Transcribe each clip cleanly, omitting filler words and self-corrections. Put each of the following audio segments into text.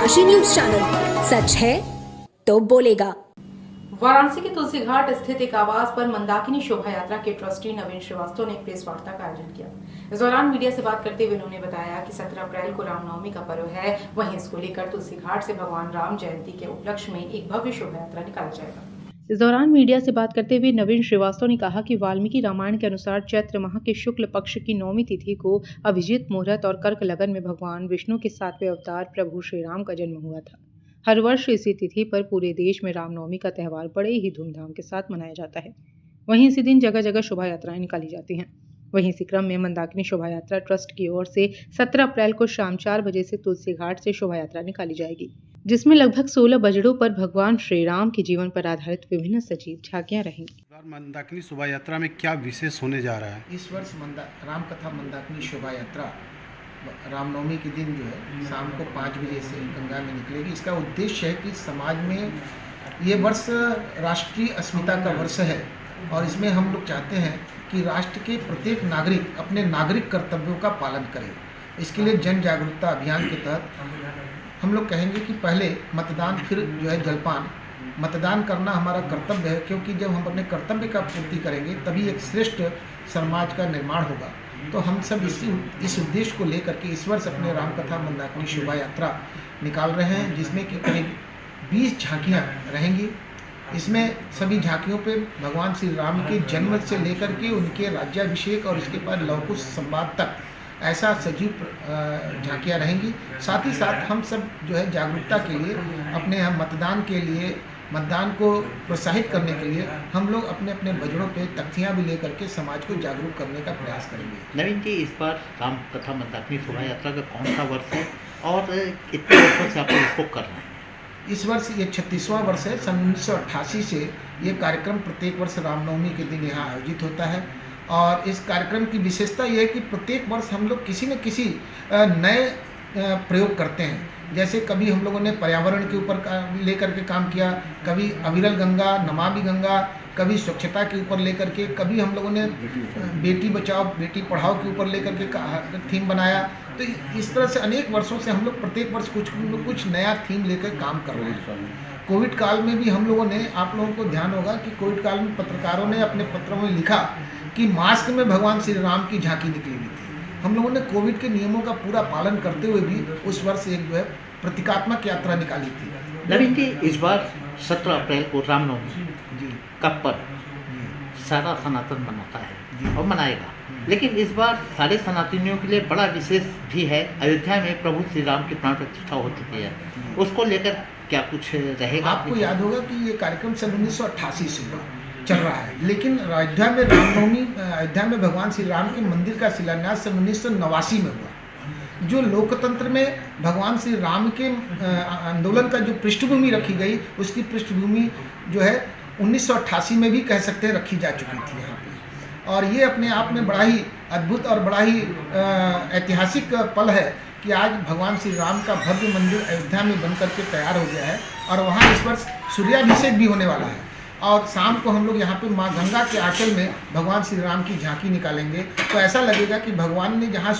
डनकाशी news channel, सच है तो बोलेगा। वाराणसी के तुलसी घाट स्थित एक आवास पर मंदाकिनी शोभा यात्रा के ट्रस्टी नवीन श्रीवास्तव ने एक प्रेस वार्ता का आयोजन किया। इस दौरान मीडिया से बात करते हुए उन्होंने बताया कि 17 अप्रैल को रामनवमी का पर्व है, वहीं इसको लेकर तुलसी घाट से भगवान राम जयंती के उपलक्ष्य में एक भव्य शोभा यात्रा निकाला जाएगा। इस दौरान मीडिया से बात करते हुए नवीन श्रीवास्तव ने कहा कि वाल्मीकि रामायण के अनुसार चैत्र माह के शुक्ल पक्ष की 9वीं तिथि को अभिजीत मुहूर्त और कर्क लगन में भगवान विष्णु के 7वें अवतार प्रभु श्री राम का जन्म हुआ था। हर वर्ष इसी तिथि पर पूरे देश में रामनवमी का त्यौहार बड़े ही धूमधाम के साथ मनाया जाता है। वहीं इसी दिन जगह जगह शोभा यात्राएं निकाली जाती हैं। वहीं इसी क्रम में मंदाकिनी शोभा यात्रा ट्रस्ट की ओर से 17 अप्रैल को शाम 4 बजे से तुलसी घाट से शोभा यात्रा निकाली जाएगी, जिसमें लगभग 16 बजड़ों पर भगवान श्री राम के जीवन पर आधारित विभिन्न सजीव झांकियां रहेंगी। मंदाकिनी शोभा यात्रा में क्या विशेष होने जा रहा है? इस वर्ष राम कथा मंदाकिनी शोभा यात्रा रामनवमी के दिन जो है शाम को 5 बजे से गंगा में निकलेगी। इसका उद्देश्य है कि समाज में ये वर्ष राष्ट्रीय अस्मिता का वर्ष है और इसमें हम लोग चाहते हैं कि राष्ट्र के प्रत्येक नागरिक अपने नागरिक कर्तव्यों का पालन करे। इसके लिए जन जागरूकता अभियान के तहत हम लोग कहेंगे कि पहले मतदान, फिर जो है जलपान। मतदान करना हमारा कर्तव्य है, क्योंकि जब हम अपने कर्तव्य का पूर्ति करेंगे तभी एक श्रेष्ठ समाज का निर्माण होगा। तो हम सब इस उद्देश्य को लेकर के इस वर्ष अपने रामकथा मंदाकिनी शोभा यात्रा निकाल रहे हैं, जिसमें कि करीब 20 झांकियाँ रहेंगी। इसमें सभी झांकियों पे भगवान श्री राम के जन्म से लेकर के उनके राज्याभिषेक और इसके बाद लवकुश संवाद तक ऐसा सजीव झांकियाँ रहेंगी। साथ ही साथ हम सब जो है जागरूकता के लिए अपने यहाँ मतदान को प्रोत्साहित करने के लिए हम लोग अपने अपने बजड़ों पे तख्तियाँ भी लेकर के समाज को जागरूक करने का प्रयास करेंगे। नवीन जी, इस बार राम कथा मंदाकिनी शोभा यात्रा का कौन सा वर्ष है और कितने वर्षों से आप इसको कर रहे हैं? इस वर्ष ये 36वां वर्ष है। सन 1988 से ये कार्यक्रम प्रत्येक वर्ष रामनवमी के दिन यहाँ आयोजित होता है और इस कार्यक्रम की विशेषता ये है कि प्रत्येक वर्ष हम लोग किसी न किसी नए प्रयोग करते हैं। जैसे कभी हम लोगों ने पर्यावरण के ऊपर लेकर के काम किया, कभी अविरल गंगा, नमामि गंगा, कभी स्वच्छता के ऊपर लेकर के, कभी हम लोगों ने बेटी बचाओ बेटी पढ़ाओ के ऊपर लेकर के थीम बनाया। तो इस तरह से अनेक वर्षों से हम लोग प्रत्येक वर्ष कुछ नया थीम लेकर काम कर रहे हैं। कोविड काल में भी हम लोगों ने, आप लोगों को ध्यान होगा कि कोविड काल में पत्रकारों ने अपने पत्रों में लिखा कि मास्क में भगवान श्री राम की झांकी निकली हुई थी। हम लोगों ने कोविड के नियमों का पूरा पालन करते हुए भी उस वर्ष एक जो है प्रतीकात्मक यात्रा निकाली थी। नवीन जी, इस बार 17 अप्रैल को रामनवमी जी का पर्व सारा सनातन मनाता है और मनाएगा, लेकिन इस बार सारे सनातनियों के लिए बड़ा विशेष भी है। अयोध्या में प्रभु श्री राम की प्राण प्रतिष्ठा हो चुकी है, उसको लेकर क्या कुछ रहेगा? आपको याद होगा कि ये कार्यक्रम सन 1988 से चल रहा है, लेकिन अयोध्या में रामनवमी, अयोध्या में भगवान श्री राम के मंदिर का शिलान्यास सन 1989 में हुआ। जो लोकतंत्र में भगवान श्री राम के आंदोलन का जो पृष्ठभूमि रखी गई, उसकी पृष्ठभूमि जो है 1988 में भी कह सकते हैं रखी जा चुकी थी यहाँ पे। और ये अपने आप में बड़ा ही अद्भुत और बड़ा ही ऐतिहासिक पल है कि आज भगवान श्री राम का भव्य मंदिर अयोध्या में बनकर के तैयार हो गया है और वहाँ इस वर्ष सूर्याभिषेक भी होने वाला है। और शाम को हम लोग यहाँ पे माँ गंगा के आंचल में भगवान श्री राम की झांकी निकालेंगे। तो ऐसा लगेगा कि भगवान ने जहाँ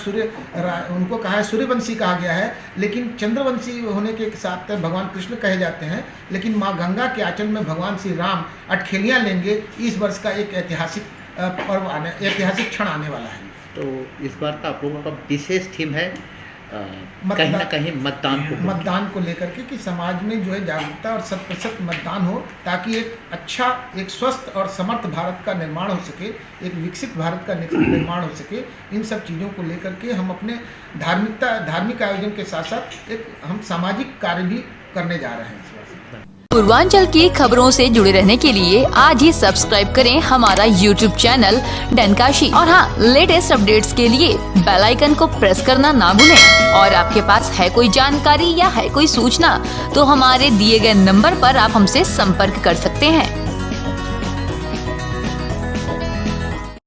उनको कहा है सूर्यवंशी कहा गया है, लेकिन चंद्रवंशी होने के साथ भगवान कृष्ण कहे जाते हैं, लेकिन माँ गंगा के आंचल में भगवान श्री राम अटखेलियाँ लेंगे। इस वर्ष का एक ऐतिहासिक ऐतिहासिक क्षण आने वाला है। तो इस बार का आप लोगों का विशेष थीम है कहीं ना कहीं मतदान को लेकर के कि समाज में जो है जागरूकता और 100% मतदान हो, ताकि एक अच्छा, एक स्वस्थ और समर्थ भारत का निर्माण हो सके, एक विकसित भारत का निर्माण हो सके। इन सब चीज़ों को लेकर के हम अपने धार्मिक आयोजन के साथ साथ एक हम सामाजिक कार्य भी करने जा रहे हैं। पूर्वांचल की खबरों से जुड़े रहने के लिए आज ही सब्सक्राइब करें हमारा YouTube चैनल डनकाशी और हाँ, लेटेस्ट अपडेट्स के लिए बेल आइकन को प्रेस करना ना भूलें। और आपके पास है कोई जानकारी या है कोई सूचना तो हमारे दिए गए नंबर पर आप हमसे संपर्क कर सकते हैं।